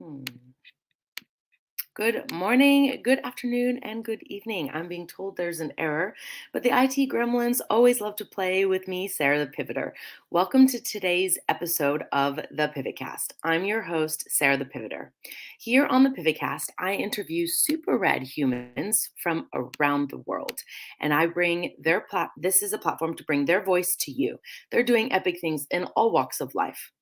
Hmm. Good morning, good afternoon, and good evening. I'm being told there's an error, but the IT gremlins always love to play with me, Sarah the Pivoter. Welcome to today's episode of the PivotCast. I'm your host, Sarah the Pivoter. Here on the PivotCast, I interview super rad humans from around the world, and I bring this is a platform to bring their voice to you. They're doing epic things in all walks of life.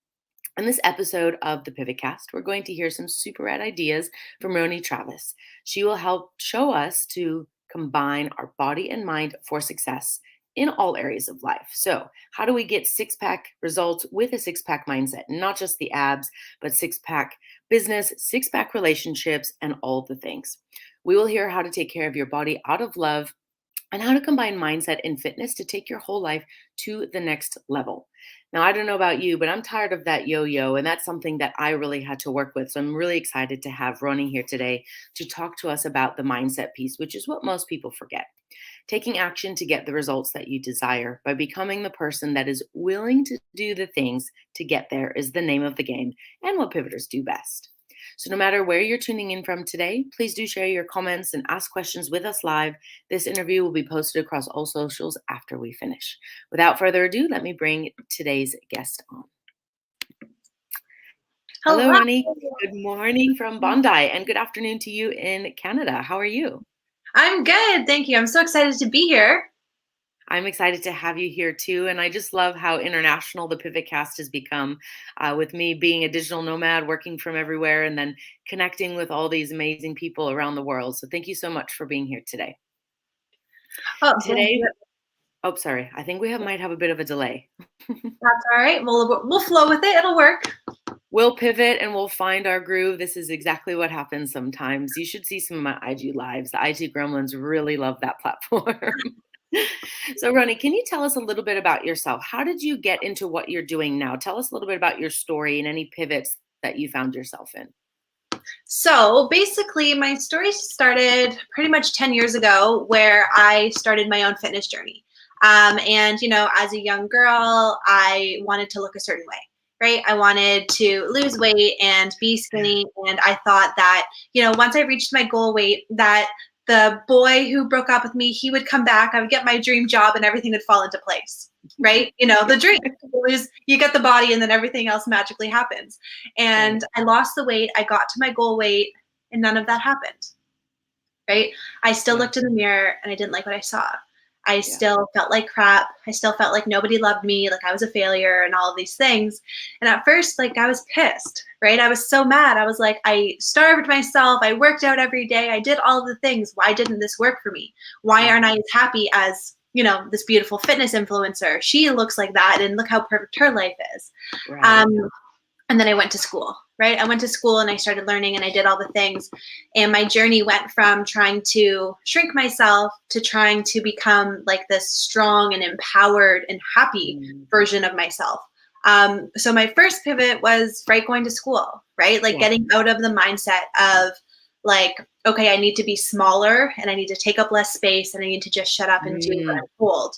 In this episode of the PivotCast, we're going to hear some super rad ideas from Roni Travis. She will help show us to combine our body and mind for success in all areas of life. So, how do we get six-pack results with a six-pack mindset? Not just the abs, but six-pack business, six-pack relationships, and all the things. We will hear how to take care of your body out of love and how to combine mindset and fitness to take your whole life to the next level. Now, I don't know about you, but I'm tired of that yo-yo, and that's something that I really had to work with. So I'm really excited to have Roni here today to talk to us about the mindset piece, which is what most people forget. Taking action to get the results that you desire by becoming the person that is willing to do the things to get there is the name of the game and what pivoters do best. So, no matter where you're tuning in from today, please do share your comments and ask questions with us live. This interview will be posted across all socials after we finish. Without further ado, let me bring today's guest on. Hello, Hello. Roni. Good morning from Bondi, and good afternoon to you in Canada. How are you? I'm good. Thank you. I'm so excited to be here. I'm excited to have you here too. And I just love how international the PivotCast has become, with me being a digital nomad, working from everywhere, and then connecting with all these amazing people around the world. So thank you so much for being here today. Oh, Today, oh, sorry. I think we might have a bit of a delay. that's all right. We'll flow with it. It'll work. We'll pivot and we'll find our groove. This is exactly what happens sometimes. You should see some of my IG lives. The IG gremlins really love that platform. So, Roni, can you tell us a little bit about yourself? How did you get into what you're doing now? Tell us a little bit about your story and any pivots that you found yourself in. So basically, my story started pretty much 10 years ago where I started my own fitness journey. As a young girl, I wanted to look a certain way. Right. I wanted to lose weight and be skinny. And I thought that, once I reached my goal weight, that the boy who broke up with me, he would come back, I would get my dream job and everything would fall into place. Right. The dream is you get the body and then everything else magically happens. And I lost the weight. I got to my goal weight and none of that happened. Right. I still looked in the mirror and I didn't like what I saw. I still felt like crap. I still felt like nobody loved me, like I was a failure and all of these things. And at first, I was pissed, right? I was so mad. I was like, I starved myself. I worked out every day. I did all of the things. Why didn't this work for me? Why aren't I as happy as, this beautiful fitness influencer? She looks like that and look how perfect her life is. Right. And then I went to school, right? I went to school and I started learning and I did all the things. And my journey went from trying to shrink myself to trying to become like this strong and empowered and happy version of myself. So my first pivot was going to school, right? Getting out of the mindset of okay, I need to be smaller and I need to take up less space and I need to just shut up and do what I'm told.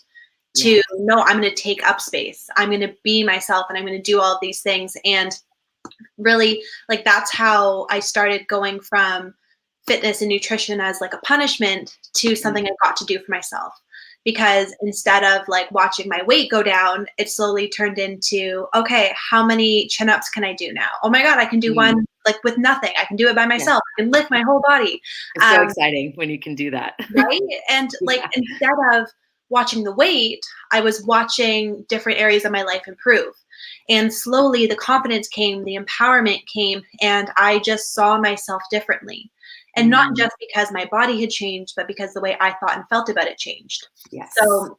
To no, I'm going to take up space. I'm going to be myself and I'm going to do all of these things. And really, that's how I started going from fitness and nutrition as a punishment to something I got to do for myself. Because instead of watching my weight go down, it slowly turned into, okay, how many chin-ups can I do now? Oh my God, I can do one with nothing. I can do it by myself. I can lift my whole body. It's so exciting when you can do that. Right? And instead of watching the weight, I was watching different areas of my life improve. And slowly the confidence came, the empowerment came, and I just saw myself differently. And not just because my body had changed, but because the way I thought and felt about it changed. Yes. So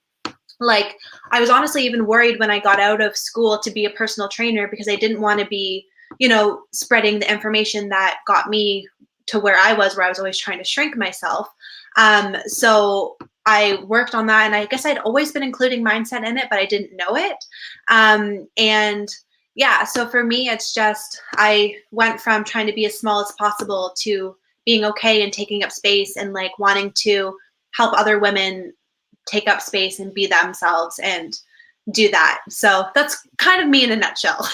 I was honestly even worried when I got out of school to be a personal trainer because I didn't want to be, spreading the information that got me to where I was always trying to shrink myself. So I worked on that, and I guess I'd always been including mindset in it, but I didn't know it. So for me, it's just, I went from trying to be as small as possible to being okay and taking up space and wanting to help other women take up space and be themselves and do that. So that's kind of me in a nutshell.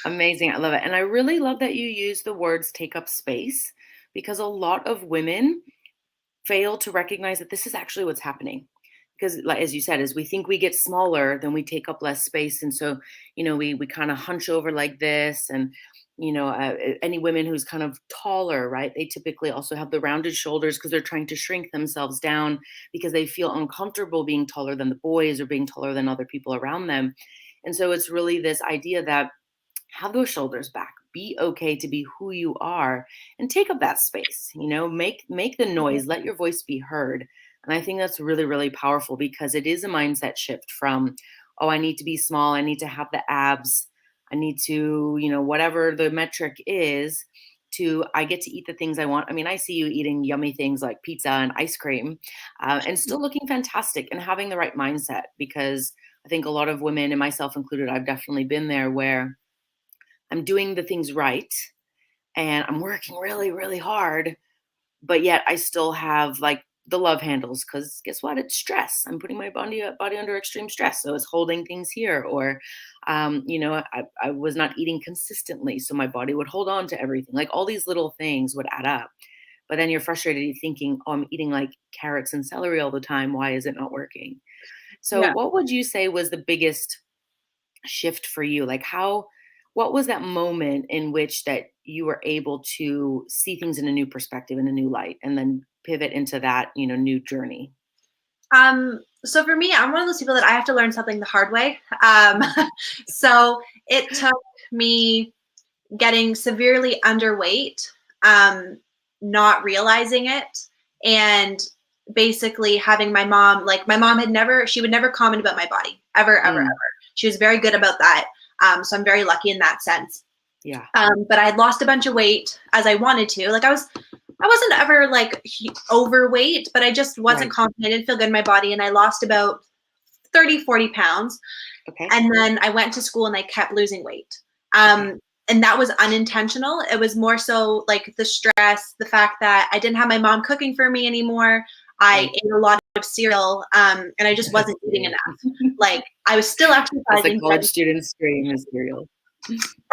Amazing. I love it. And I really love that you use the words take up space because a lot of women fail to recognize that this is actually what's happening. Because, like as you said, as we think we get smaller, then we take up less space, and so we kind of hunch over like this, and any women who's kind of taller, right? They typically also have the rounded shoulders because they're trying to shrink themselves down because they feel uncomfortable being taller than the boys or being taller than other people around them, and so it's really this idea that have those shoulders back, be okay to be who you are, and take up that space. Make the noise, let your voice be heard. And I think that's really, really powerful because it is a mindset shift from, oh, I need to be small, I need to have the abs, I need to, whatever the metric is, to I get to eat the things I want. I mean, I see you eating yummy things like pizza and ice cream, and still looking fantastic and having the right mindset, because I think a lot of women, and myself included, I've definitely been there, where I'm doing the things right and I'm working really, really hard, but yet I still have like the love handles, because guess what? It's stress. I'm putting my body under extreme stress. So it's holding things here. Or, I was not eating consistently. So my body would hold on to everything. Like all these little things would add up. But then you're frustrated, you're thinking, oh, I'm eating like carrots and celery all the time. Why is it not working? So Yeah. what would you say was the biggest shift for you? Like what was that moment in which that you were able to see things in a new perspective, in a new light, and then pivot into that, new journey? So for me, I'm one of those people that I have to learn something the hard way. So it took me getting severely underweight, um, not realizing it, and basically having my mom she would never comment about my body, ever, ever, Mm, ever. She was very good about that. So I'm very lucky in that sense. yeah. But I had lost a bunch of weight as I wanted to. I wasn't ever like overweight, but I just wasn't Right. confident. I didn't feel good in my body. And I lost about 30, 40 pounds. Okay. And then I went to school and I kept losing weight. Okay. And that was unintentional. It was more so like the stress, the fact that I didn't have my mom cooking for me anymore. I Right. ate a lot of cereal, and I just wasn't eating enough. Like I was still That's the exercising, but college student's dream is cereal.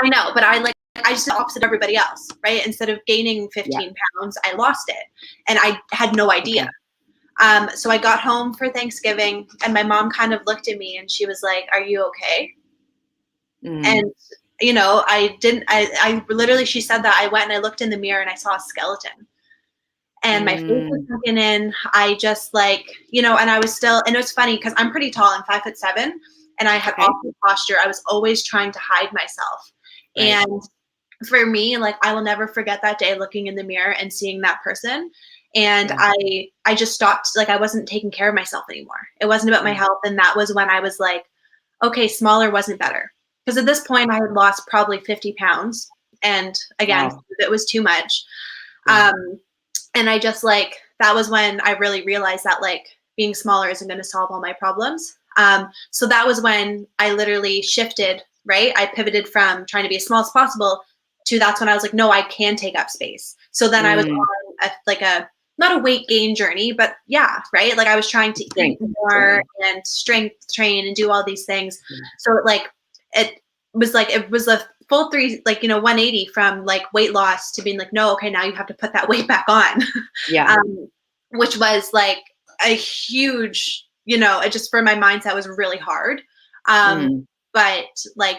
I know, but I just did the opposite of everybody else, right? Instead of gaining Yeah. 15 pounds, I lost it, and I had no idea. Okay. So I got home for Thanksgiving, and my mom kind of looked at me, and she was like, "Are you okay?" Mm. And I didn't. I literally, she said that. I went and I looked in the mirror, and I saw a skeleton, and my face was Mm. sunken in. I just and I was still, and it was funny because I'm pretty tall. I'm 5'7", and I had Okay. awful posture. I was always trying to hide myself, Right. and for me, like I will never forget that day looking in the mirror and seeing that person. And Yeah. I just stopped, like I wasn't taking care of myself anymore. It wasn't about my Mm. health. And that was when I was like, okay, smaller wasn't better. Because at this point I had lost probably 50 pounds. And again, Wow. it was too much. Yeah. Um, and I just that was when I really realized that being smaller isn't going to solve all my problems. So that was when I literally shifted, right? I pivoted from trying to be as small as possible to that's when I was like, no, I can take up space. So then I was Mm. on a not a weight gain journey, but yeah, right? Like I was trying to eat Strength more journey. and strength train and do all these things. Yeah. So it was a full 180 from weight loss to being like, no, okay, now you have to put that weight back on. Yeah. um, which was like a huge, it just for my mindset was really hard. Um, Mm. but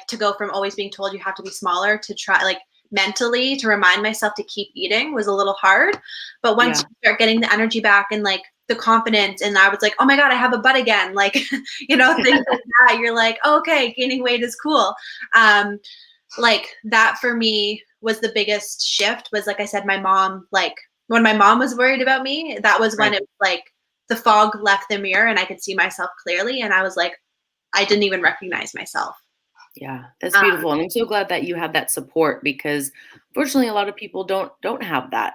to go from always being told you have to be smaller to try mentally to remind myself to keep eating was a little hard. But once Yeah. you start getting the energy back and the confidence, and I was like, oh my God, I have a butt again. Things like that. You're like, oh, okay, gaining weight is cool. Um, that for me was the biggest shift was, like I said, my mom, when my mom was worried about me, that was when Right. it was the fog left the mirror and I could see myself clearly. And I was like, I didn't even recognize myself. Yeah, that's Um, beautiful, and I'm so glad that you have that support, because fortunately a lot of people don't have that,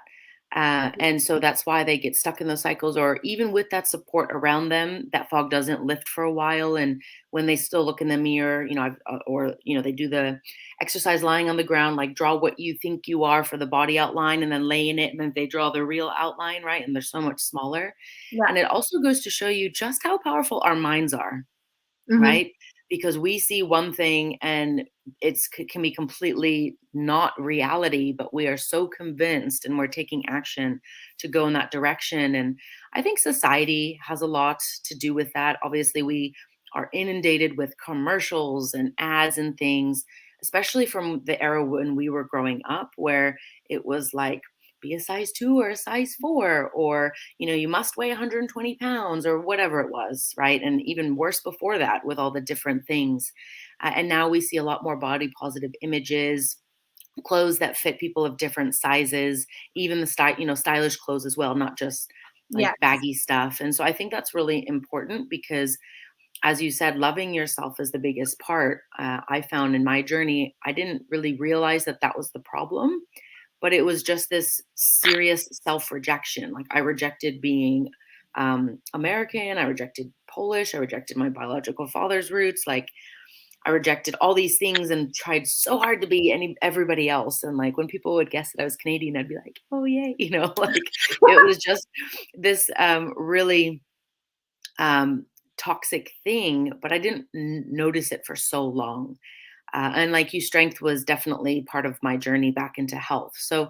and so that's why they get stuck in those cycles. Or even with that support around them, that fog doesn't lift for a while, and when they still look in the mirror, or they do the exercise lying on the ground, like draw what you think you are for the body outline, and then lay in it, and then they draw the real outline, right? And they're so much smaller, yeah. and it also goes to show you just how powerful our minds are. Hmm. Right? Because we see one thing and can be completely not reality, but we are so convinced and we're taking action to go in that direction. And I think society has a lot to do with that. Obviously, we are inundated with commercials and ads and things, especially from the era when we were growing up, where it was like, be a size 2 or a size 4, or, you must weigh 120 pounds or whatever it was, right? And even worse before that with all the different things. And now we see a lot more body positive images, clothes that fit people of different sizes, even the stylish clothes as well, not just like Yes. baggy stuff. And so I think that's really important because, as you said, loving yourself is the biggest part. I found in my journey, I didn't really realize that that was the problem, but it was just this serious self rejection. Like I rejected being American, I rejected Polish, I rejected my biological father's roots. Like I rejected all these things and tried so hard to be everybody else. And like when people would guess that I was Canadian, I'd be like, oh yay, like it was just this really toxic thing, but I didn't notice it for so long. And like you, strength was definitely part of my journey back into health. So,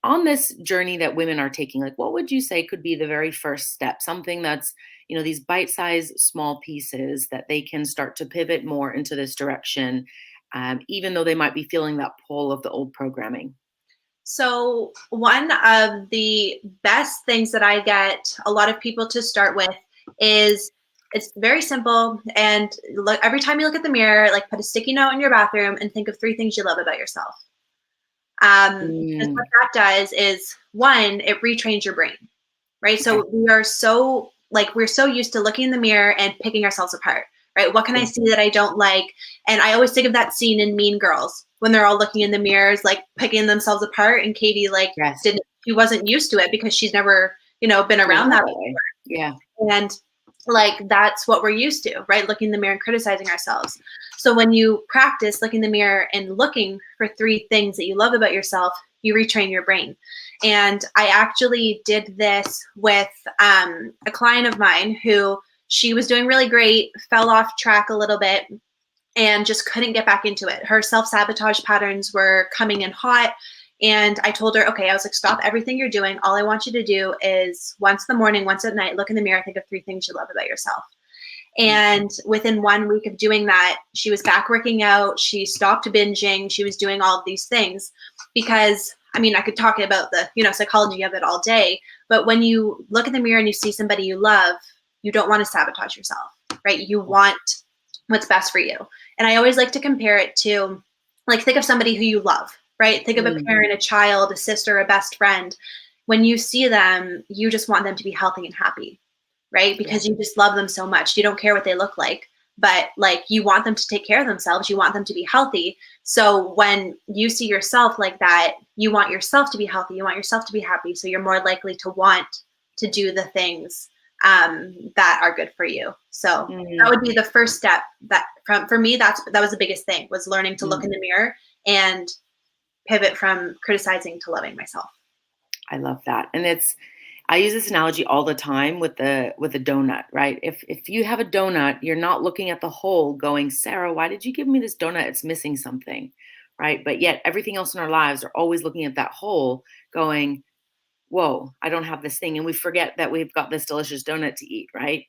on this journey that women are taking, like, what would you say could be the very first step? Something that's, these bite sized small pieces that they can start to pivot more into this direction, even though they might be feeling that pull of the old programming. So, one of the best things that I get a lot of people to start with is it's very simple. And look, every time you look at the mirror, like put a sticky note in your bathroom and think of 3 things you love about yourself. Because what Mm, that does is one, it retrains your brain, right? okay. So we're so used to looking in the mirror and picking ourselves apart, right? What can I Yeah. see that I don't like? And I always think of that scene in Mean Girls when they're all looking in the mirrors, like picking themselves apart, and Katie Yes. she wasn't used to it because she's never, been Turned around out that that way. Yeah. before. And that's what we're used to, right? Looking in the mirror and criticizing ourselves. So when you practice looking in the mirror and looking for 3 things that you love about yourself, you retrain your brain. And I actually did this with a client of mine who she was doing really great, fell off track a little bit, and just couldn't get back into it. Her self-sabotage patterns were coming in hot. And I told her, okay, I was like, stop everything you're doing. All I want you to do is once in the morning, once at night, look in the mirror, think of 3 things you love about yourself. Mm. And within 1 week of doing that, she was back working out. She stopped binging. She was doing all of these things because, I mean, I could talk about the, psychology of it all day. But when you look in the mirror and you see somebody you love, you don't want to sabotage yourself, right? You want what's best for you. And I always like to compare it to, like, think of somebody who you love, right? Think of a Mm. parent, a child, a sister, a best friend. When you see them, you just want them to be healthy and happy, right? Yeah. Because you just love them so much. You don't care what they look like, but like you want them to take care of themselves. You want them to be healthy. So when you see yourself like that, you want yourself to be healthy. You want yourself to be happy. So you're more likely to want to do the things that are good for you. So that Mm. would be the first step. That for me, that was the biggest thing, was learning to look Mm. in the mirror and pivot from criticizing to loving myself. I love that. And I use this analogy all the time with the donut, right? If you have a donut, you're not looking at the hole going, Sarah, why did you give me this donut? It's missing something, right? But yet everything else in our lives are always looking at that hole going, whoa, I don't have this thing. And we forget that we've got this delicious donut to eat, right?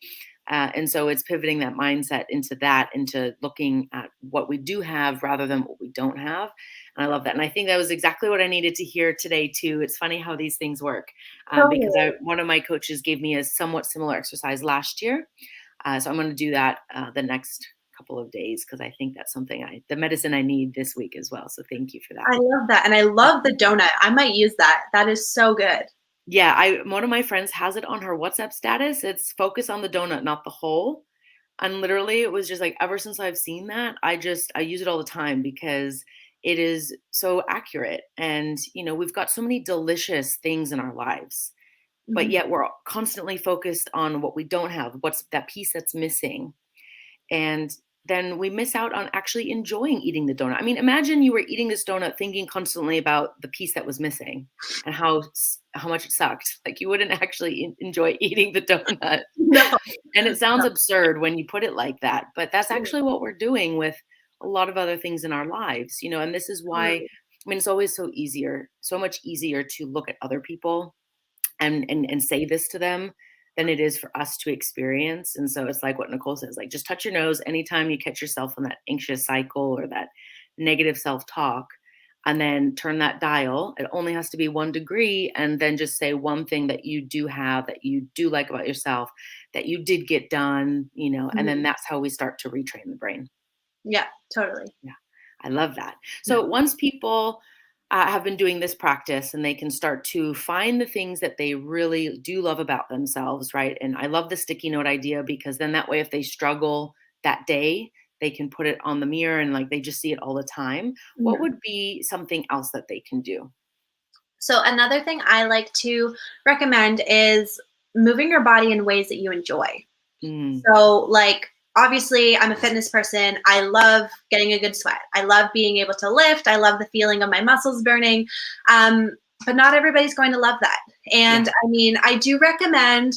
And so it's pivoting that mindset into looking at what we do have rather than what we don't have. And I love that. And I think that was exactly what I needed to hear today, too. It's funny how these things work because Totally. one of my coaches gave me a somewhat similar exercise last year. So I'm going to do that the next couple of days because I think that's the medicine I need this week as well. So thank you for that. I love that. And I love the donut. I might use that. That is so good. Yeah, one of my friends has it on her WhatsApp status. It's focus on the donut, not the hole. And literally it was just like ever since I've seen that, I use it all the time because it is so accurate. And we've got so many delicious things in our lives, but Mhm. yet we're constantly focused on what we don't have, what's that piece that's missing. And then we miss out on actually enjoying eating the donut. I mean, imagine you were eating this donut thinking constantly about the piece that was missing and how much it sucked. Like you wouldn't actually enjoy eating the donut. No. And it sounds absurd when you put it like that, but that's actually what we're doing with a lot of other things in our lives, and this is why, Totally. I mean, it's always so much easier to look at other people and say this to them than it is for us to experience. And so it's like what Nicole says, like just touch your nose anytime you catch yourself in that anxious cycle or that negative self-talk, and then turn that dial. It only has to be 1 degree, and then just say one thing that you do have, that you do like about yourself, that you did get done, and then Mhm. that's how we start to retrain the brain. Yeah, totally. Yeah, I love that. Yeah. So once people have been doing this practice and they can start to find the things that they really do love about themselves, right? And I love the sticky note idea, because then that way, if they struggle that day, they can put it on the mirror and like they just see it all the time. What Mhm. would be something else that they can do? So another thing I like to recommend is moving your body in ways that you enjoy. Mm, So, like, obviously, I'm a fitness person. I love getting a good sweat. I love being able to lift. I love the feeling of my muscles burning. But not everybody's going to love that. yeah. And I mean, I do recommend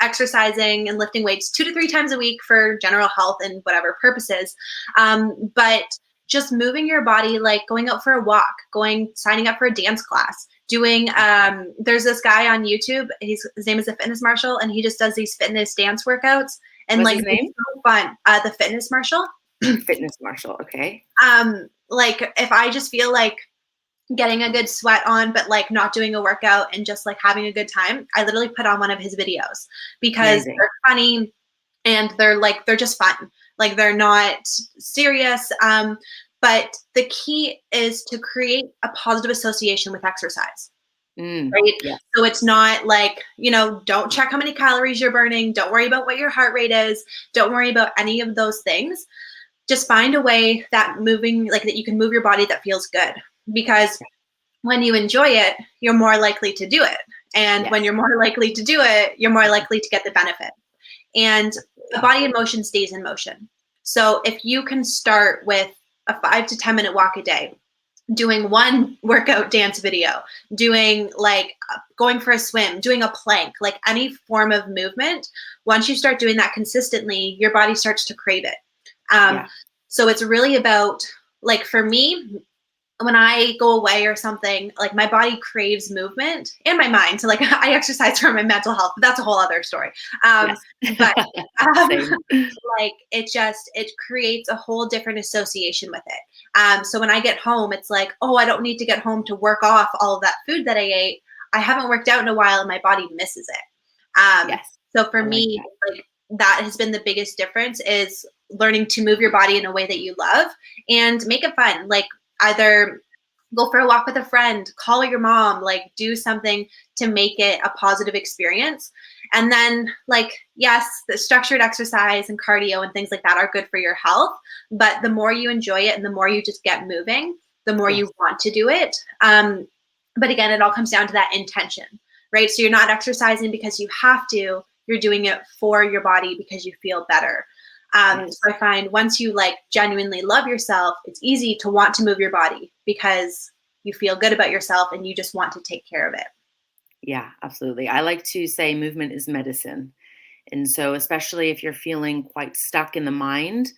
exercising and lifting weights 2 to 3 times a week for general health and whatever purposes. But just moving your body, like going out for a walk, signing up for a dance class, doing there's this guy on YouTube, his name is the Fitness Marshall, and he just does these fitness dance workouts, and What's like his it's name? so fun. The Fitness Marshall. Fitness Marshall. Okay. Like if I just feel like getting a good sweat on, but like not doing a workout and just like having a good time, I literally put on one of his videos because Amazing. they're funny and they're just fun. Like they're not serious. But the key is to create a positive association with exercise. Mm, Right. yes. So it's not like, don't check how many calories you're burning. Don't worry about what your heart rate is. Don't worry about any of those things. Just find a way that you can move your body that feels good. Because when you enjoy it, you're more likely to do it. And when Yes. you're more likely to do it, you're more likely to get the benefit. And the body in motion stays in motion. So if you can start with a 5 to 10 minute walk a day, doing one workout dance video, doing like going for a swim, doing a plank, like any form of movement, once you start doing that consistently, your body starts to crave it. Um, Yeah. so it's really about, like, for me, when I go away or something, like my body craves movement and my mind. So like I exercise for my mental health, but that's a whole other story. Um, Yes. but um, Same. like it creates a whole different association with it. So when I get home, it's like, oh, I don't need to get home to work off all of that food that I ate. I haven't worked out in a while and my body misses it. Yes. So for I like me, that. like that has been the biggest difference, is learning to move your body in a way that you love and make it fun. Like either go for a walk with a friend, call your mom, like do something to make it a positive experience. And then, like, yes, the structured exercise and cardio and things like that are good for your health, but the more you enjoy it and the more you just get moving, the more Yes. you want to do it. But again, it all comes down to that intention, right? So you're not exercising because you have to, you're doing it for your body because you feel better. Yes. So I find once you like genuinely love yourself, it's easy to want to move your body because you feel good about yourself and you just want to take care of it. Yeah, absolutely. I like to say movement is medicine. And so, especially if you're feeling quite stuck in the mind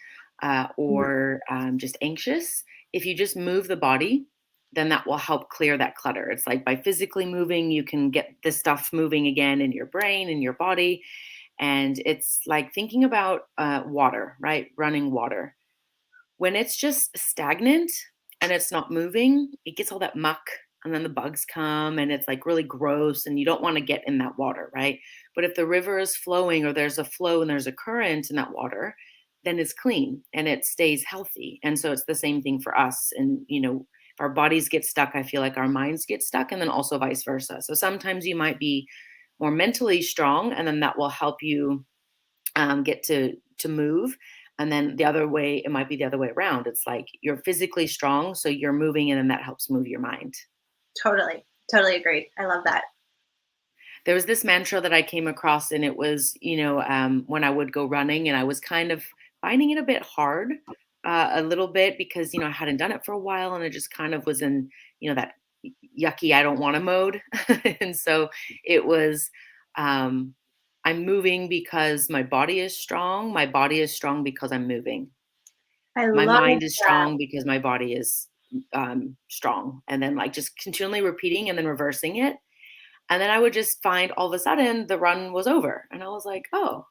Mhm. or just anxious, if you just move the body, then that will help clear that clutter. It's like by physically moving, you can get this stuff moving again in your brain, in your body. And it's like thinking about water, right? Running water. When it's just stagnant and it's not moving, it gets all that muck, and then the bugs come and it's like really gross and you don't want to get in that water, right? But if the river is flowing or there's a flow and there's a current in that water, then it's clean and it stays healthy. And so it's the same thing for us. And, if our bodies get stuck, I feel like our minds get stuck, and then also vice versa. So sometimes you might be more mentally strong, and then that will help you get to move. And then the other way, it might be the other way around. It's like you're physically strong, so you're moving, and then that helps move your mind. Totally. Totally agree. I love that. There was this mantra that I came across, and it was, when I would go running, and I was kind of finding it a bit hard, a little bit, because I hadn't done it for a while, and I just kind of was in, that yucky, I don't want to mode, and so it was. Um, I'm moving because my body is strong. My body is strong because I'm moving. I My love mind is that. strong because my body is strong. And then like just continually repeating and then reversing it. And then I would just find all of a sudden the run was over. And I was like, oh.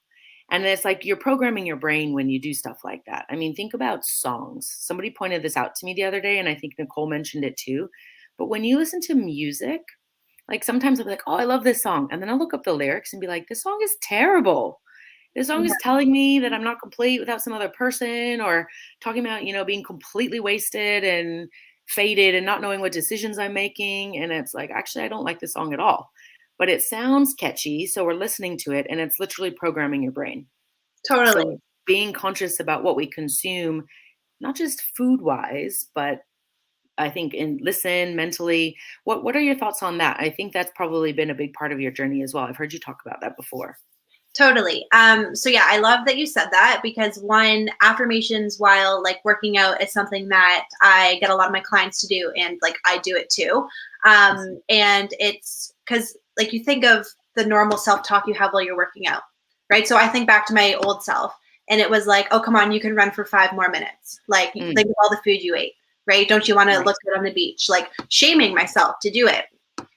And it's like you're programming your brain when you do stuff like that. I mean, think about songs. Somebody pointed this out to me the other day, and I think Nicole mentioned it too. But when you listen to music, like sometimes I'll be like, oh, I love this song. And then I'll look up the lyrics and be like, this song is terrible. This song Yeah, is telling me that I'm not complete without some other person, or talking about, being completely wasted and faded and not knowing what decisions I'm making. And it's like, actually, I don't like this song at all. But it sounds catchy. So we're listening to it and it's literally programming your brain. totally. So being conscious about what we consume, not just food wise, but I think in listen mentally. What are your thoughts on that? I think that's probably been a big part of your journey as well. I've heard you talk about that before. Totally. So yeah, I love that you said that because one, affirmations while like working out is something that I get a lot of my clients to do and like I do it too. And it's because like you think of the normal self-talk you have while you're working out, right? So I think back to my old self and it was like, oh, come on, you can run for 5 more minutes. Like Mm, think of all the food you ate, right? Don't you want to right. look good on the beach? Like shaming myself to do it,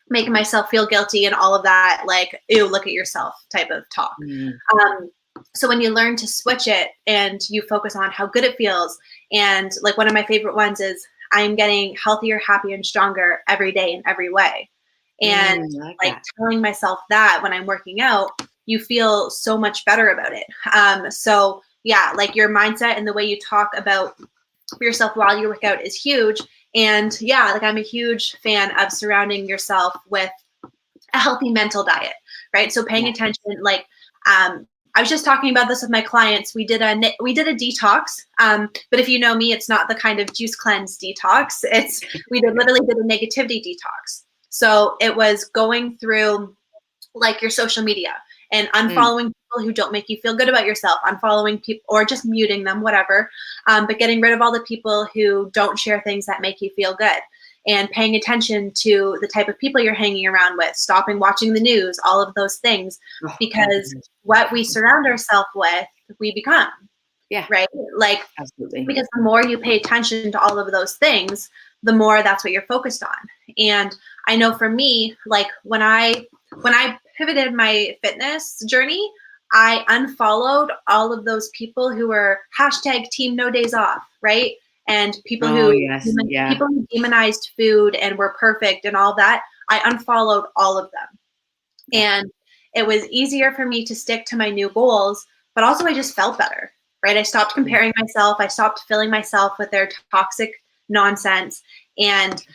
making myself feel guilty and all of that, like, ew, look at yourself type of talk. Mm, Um, so when you learn to switch it and you focus on how good it feels, and like one of my favorite ones is I'm getting healthier, happier, and stronger every day in every way. And I like like that. telling myself that when I'm working out, you feel so much better about it. So yeah, like your mindset and the way you talk about yourself while you work out is huge. And yeah, like I'm a huge fan of surrounding yourself with a healthy mental diet, right? So paying Yeah. attention, like I was just talking about this with my clients. We did a detox, but if you know me, it's not the kind of juice cleanse detox. Literally did a negativity detox. So it was going through like your social media and Mm, unfollowing people who don't make you feel good about yourself, unfollowing people or just muting them, whatever. But getting rid of all the people who don't share things that make you feel good and paying attention to the type of people you're hanging around with, stopping watching the news, all of those things, oh, thank because goodness. what we surround ourselves with, we become, Yeah, right? Like, absolutely. because the more you pay attention to all of those things, the more that's what you're focused on. And I know for me, like when I pivoted my fitness journey, I unfollowed all of those people who were hashtag team no days off, right? And Oh, yes. Yeah. people who demonized food and were perfect and all that. I unfollowed all of them. Yeah. And it was easier for me to stick to my new goals, but also I just felt better, right? I stopped Yeah. comparing myself. I stopped filling myself with their toxic nonsense. And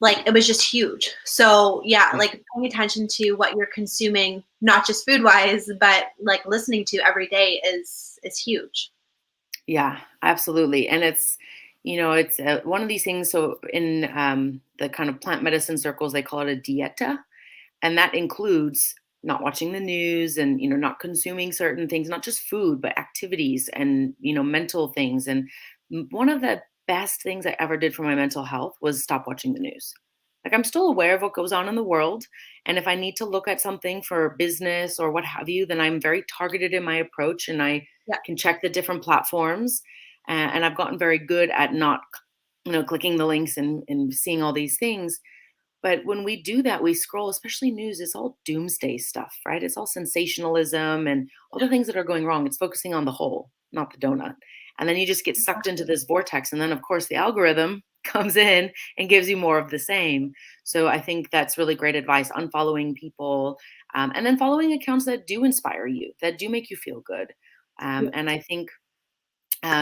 like it was just huge. So yeah, Yeah. like paying attention to what you're consuming, not just food wise, but like listening to every day is huge. Yeah, absolutely. And it's one of these things. So in the kind of plant medicine circles, they call it a dieta. And that includes not watching the news and, not consuming certain things, not just food, but activities and, mental things. And one of the best things I ever did for my mental health was stop watching the news. Like I'm still aware of what goes on in the world. And if I need to look at something for business or what have you, then I'm very targeted in my approach and I Yeah. can check the different platforms. And I've gotten very good at not, clicking the links and seeing all these things. But when we do that, we scroll, especially news, it's all doomsday stuff, right? It's all sensationalism and all the things that are going wrong. It's focusing on the hole, not the donut. And then you just get sucked into this vortex. And then, of course, the algorithm comes in and gives you more of the same. So I think that's really great advice, unfollowing people, and then following accounts that do inspire you, that do make you feel good. And I think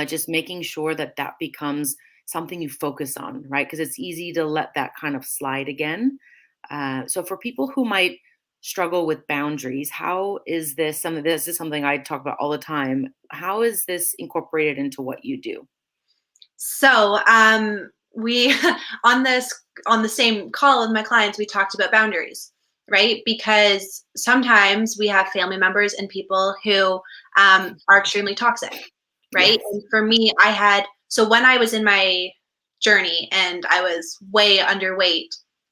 just making sure that that becomes something you focus on, right? Because it's easy to let that kind of slide again. So for people who might struggle with boundaries, how is this something? This is something I talk about all the time. How is this incorporated into what you do? So we on the same call with my clients, we talked about boundaries, right? Because sometimes we have family members and people who are extremely toxic, right? Yes. And for me, so when I was in my journey and I was way underweight,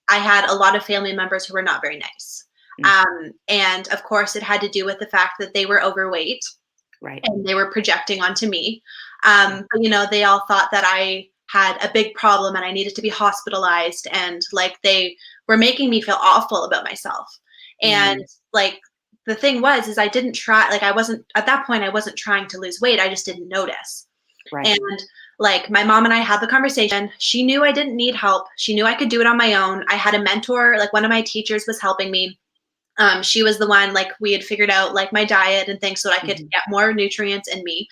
I had a lot of family members who were not very nice. Mm, And of course, it had to do with the fact that they were overweight right. and they were projecting onto me. But, they all thought that I had a big problem and I needed to be hospitalized, and like they were making me feel awful about myself. And Mm, like the thing was, is I didn't try, like I wasn't, at that point, I wasn't trying to lose weight. I just didn't notice. right. And like my mom and I had the conversation. She knew I didn't need help. She knew I could do it on my own. I had a mentor, like one of my teachers was helping me. She was the one, like we had figured out like my diet and things so that I could Mhm. get more nutrients in me.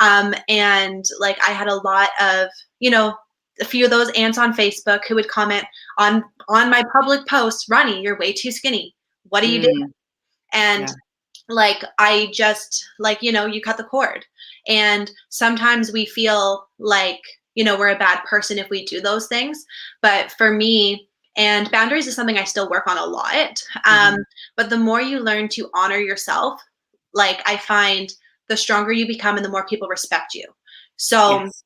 And like I had a lot of, a few of those aunts on Facebook who would comment on my public posts, Roni, you're way too skinny. What do you do? Mm, And yeah. like I just like, you cut the cord. And sometimes we feel like, we're a bad person if we do those things. But for me, and boundaries is something I still work on a lot. Mhm. But the more you learn to honor yourself, like I find the stronger you become and the more people respect you. So, Yes.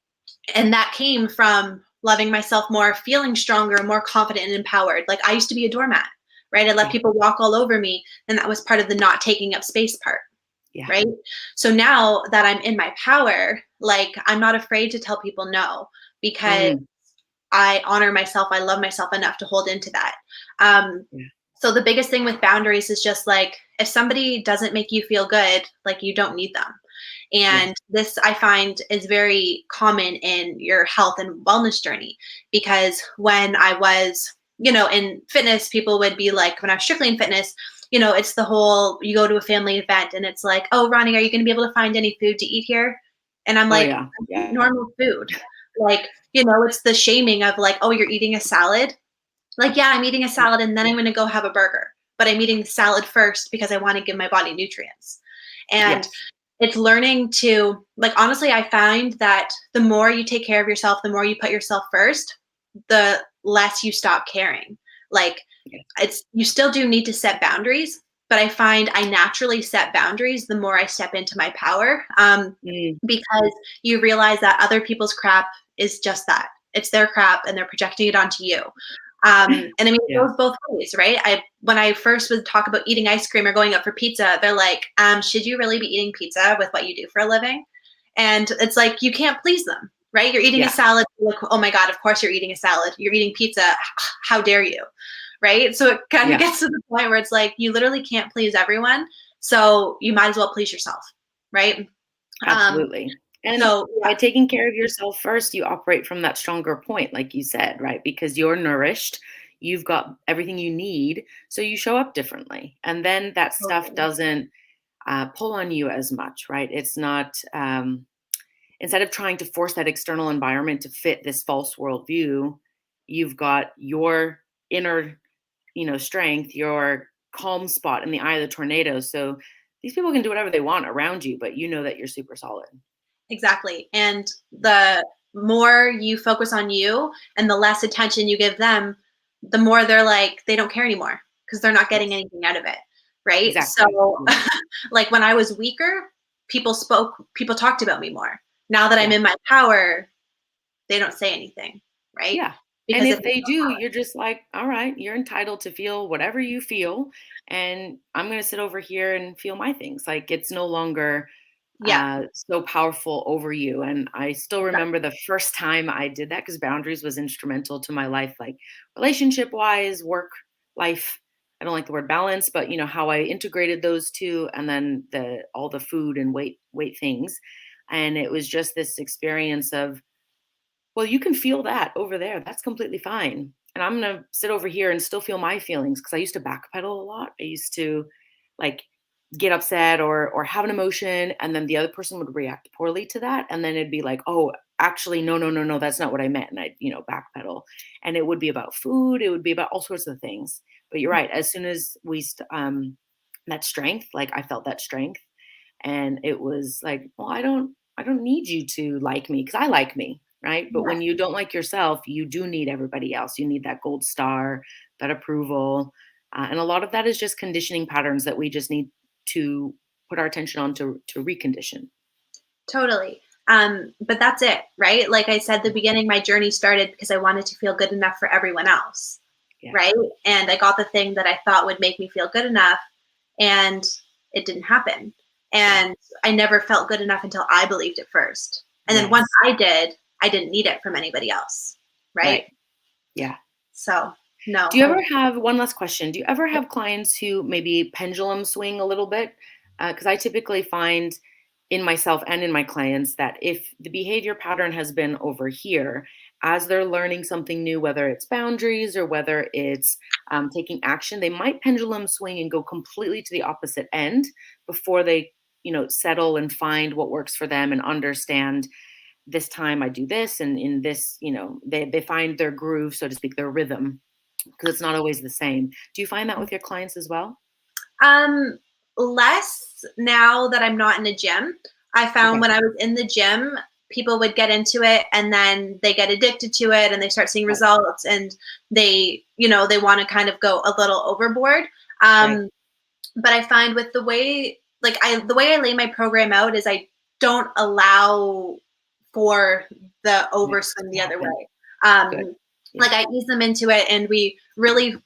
and that came from loving myself more, feeling stronger, more confident and empowered. Like I used to be a doormat, right? I let Yeah. people walk all over me, and that was part of the not taking up space part, Yeah. right? So now that I'm in my power, like I'm not afraid to tell people no, because Mm, I honor myself. I love myself enough to hold into that. Um, yeah. so the biggest thing with boundaries is just like if somebody doesn't make you feel good, like you don't need them. Yes. And this I find is very common in your health and wellness journey, because when I was, in fitness, people would be like, when I was strictly in fitness, it's the whole, you go to a family event and it's like, oh, Roni, are you going to be able to find any food to eat here? And I'm Oh, like, yeah. I eat Yeah. normal food. Like, it's the shaming of like, oh, you're eating a salad. Like, yeah, I'm eating a salad and then I'm going to go have a burger. But I'm eating the salad first because I want to give my body nutrients. And Yes. it's learning to, like, honestly, I find that the more you take care of yourself, the more you put yourself first, the less you stop caring. Like, Yes. you still do need to set boundaries, but I find I naturally set boundaries the more I step into my power, Mm, because you realize that other people's crap is just that. It's their crap and they're projecting it onto you. And I mean, it yeah. goes both ways, right? When I first would talk about eating ice cream or going out for pizza, they're like, should you really be eating pizza with what you do for a living? And it's like, you can't please them, right? You're eating a Yeah. salad. Like, oh my God, of course you're eating a salad. You're eating pizza. How dare you? Right? So it kind of Yeah. gets to the point where it's like, you literally can't please everyone. So you might as well please yourself, right? Um, Absolutely. And so by yeah, taking care of yourself first, you operate from that stronger point, like you said, right? Because you're nourished, you've got everything you need, so you show up differently. And then that stuff totally. doesn't pull on you as much, right? It's not, instead of trying to force that external environment to fit this false worldview, you've got your inner, strength, your calm spot in the eye of the tornado. So these people can do whatever they want around you, but you know that you're super solid. Exactly. And the more you focus on you and the less attention you give them, the more they're like, they don't care anymore because they're not getting Yes, anything out of it. Right. exactly. So, Yeah. like when I was weaker, people talked about me more. Now that I'm Yeah. in my power, they don't say anything. Right. Yeah. And Because if it's, they do, you're just like, all right, you're entitled to feel whatever you feel. And I'm going to sit over here and feel my things. Like it's no longer yeah, so powerful over you. And I still remember the first time I did that because boundaries was instrumental to my life, like relationship wise, work life. I don't like the word balance, but how I integrated those two, and then all the food and weight things. And it was just this experience of, well, you can feel that over there. That's completely fine. And I'm going to sit over here and still feel my feelings because I used to backpedal a lot. I used to like get upset or have an emotion, and then the other person would react poorly to that, and then it'd be like, oh, actually, no, no, no, no, that's not what I meant. And I'd backpedal, and it would be about food, it would be about all sorts of things. But you're right, as soon as that strength, like I felt that strength, and it was like, well, I don't need you to like me because I like me, right? But yeah, when you don't like yourself, you do need everybody else. You need that gold star, that approval. And a lot of that is just conditioning patterns that we just need to put our attention on to recondition. totally. But that's it, right? Like I said, at the beginning, my journey started because I wanted to feel good enough for everyone else, Yeah. right? And I got the thing that I thought would make me feel good enough, and it didn't happen. Yeah. And I never felt good enough until I believed it first. And then once Yes. I did, I didn't need it from anybody else. Right. Right. Yeah. So no. Do you ever have one last question? Do you ever have clients who maybe pendulum swing a little bit? Because I typically find in myself and in my clients that if the behavior pattern has been over here, as they're learning something new, whether it's boundaries or whether it's taking action, they might pendulum swing and go completely to the opposite end before they, settle and find what works for them and understand this time I do this, and in this, they find their groove, so to speak, their rhythm, because it's not always the same. Do you find that with your clients as well? Um, Less now that I'm not in a gym. I found Okay. when I was in the gym, people would get into it and then they get addicted to it and they start seeing Right. results and they want to kind of go a little overboard. Right. Um, but I find with the way I lay my program out is I don't allow for the Mix overswing to the other happen. way. Good. Like Yeah. I ease them into it, and we really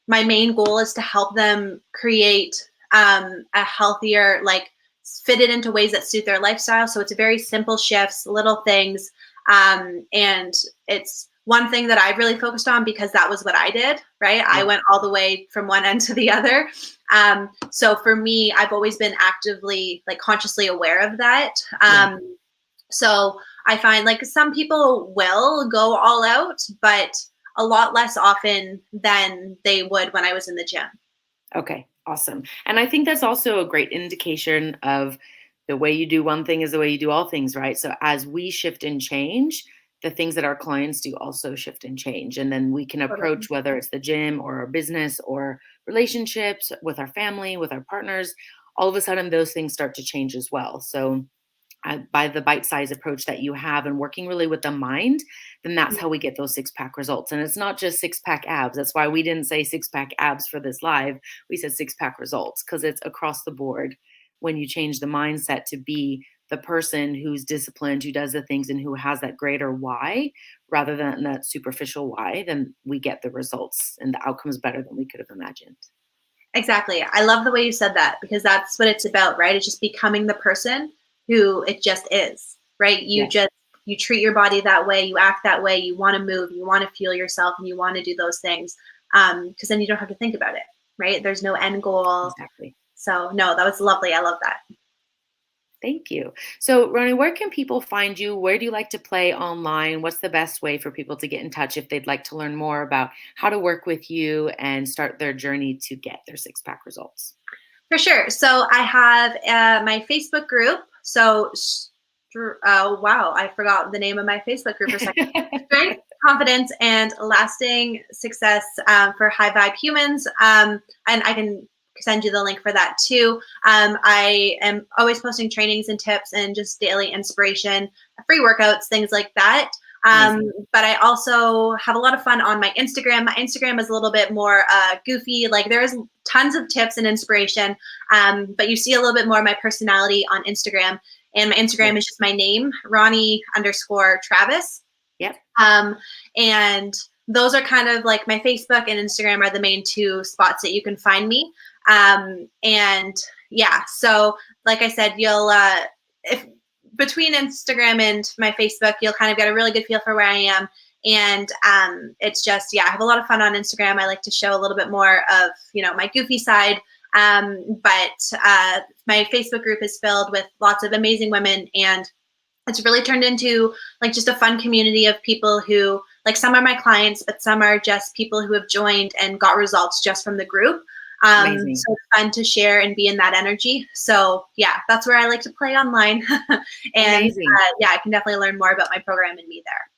my main goal is to help them create a healthier, fit it into ways that suit their lifestyle. So it's very simple shifts, little things, and it's one thing that I've really focused on because that was what I did. Right, I Yeah. went all the way from one end to the other. So for me, I've always been actively, consciously aware of that. Yeah. So I find some people will go all out, but a lot less often than they would when I was in the gym. Okay. Awesome. And I think that's also a great indication of the way you do one thing is the way you do all things, right? So as we shift and change, the things that our clients do also shift and change. And then we can Totally. approach whether it's the gym or our business or relationships with our family, with our partners, all of a sudden those things start to change as well. So by the bite size approach that you have and working really with the mind, then that's how we get those six pack results. And it's not just six pack abs. That's why we didn't say six pack abs for this live. We said six pack results because it's across the board. When you change the mindset to be the person who's disciplined, who does the things, and who has that greater why rather than that superficial why, then we get the results and the outcomes better than we could have imagined. Exactly. I love the way you said that because that's what it's about, right? It's just becoming the person who it just is, right? Yeah, You treat your body that way, you act that way, you want to move, you want to feel yourself, and you want to do those things. Because then you don't have to think about it, right? There's no end goal. exactly. So no, that was lovely. I love that. Thank you. So, Roni, where can people find you? Where do you like to play online? What's the best way for people to get in touch if they'd like to learn more about how to work with you and start their journey to get their six pack results? For sure. So I have my Facebook group. So, wow, I forgot the name of my Facebook group for a second. Strength, confidence, and lasting success for high vibe humans. And I can send you the link for that too. I am always posting trainings and tips and just daily inspiration, free workouts, things like that. Amazing. But I also have a lot of fun on my Instagram. My Instagram is a little bit more goofy. There's tons of tips and inspiration, but you see a little bit more of my personality on Instagram. And my Yeah. Instagram is just my name, Ronnie_Travis. Yep. And those are kind of like my Facebook and Instagram are the main two spots that you can find me. And yeah, so like I said, you'll, if between Instagram and my Facebook, you'll kind of get a really good feel for where I am. And it's just, yeah, I have a lot of fun on Instagram. I like to show a little bit more of, my goofy side. But my Facebook group is filled with lots of amazing women, and it's really turned into just a fun community of people who some are my clients, but some are just people who have joined and got results just from the group. Amazing. So it's fun to share and be in that energy. So yeah, that's where I like to play online. And Amazing. yeah, I can definitely learn more about my program and me there.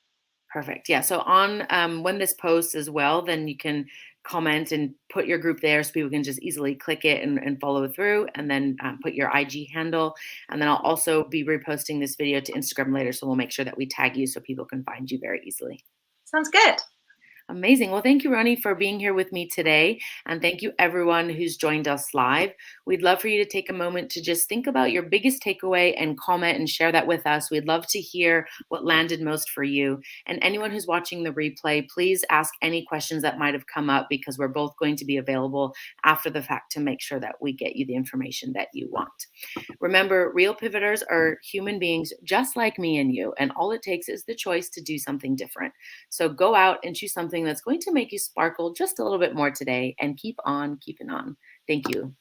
Perfect. Yeah. So on when this posts as well, then you can comment and put your group there so people can just easily click it and follow through, and then put your IG handle. And then I'll also be reposting this video to Instagram later. So we'll make sure that we tag you so people can find you very easily. Sounds good. Amazing. Well, thank you, Roni, for being here with me today. And thank you, everyone who's joined us live. We'd love for you to take a moment to just think about your biggest takeaway and comment and share that with us. We'd love to hear what landed most for you. And anyone who's watching the replay, please ask any questions that might have come up because we're both going to be available after the fact to make sure that we get you the information that you want. Remember, real pivoters are human beings just like me and you, and all it takes is the choice to do something different. So go out and choose something that's going to make you sparkle just a little bit more today and keep on keeping on. Thank you.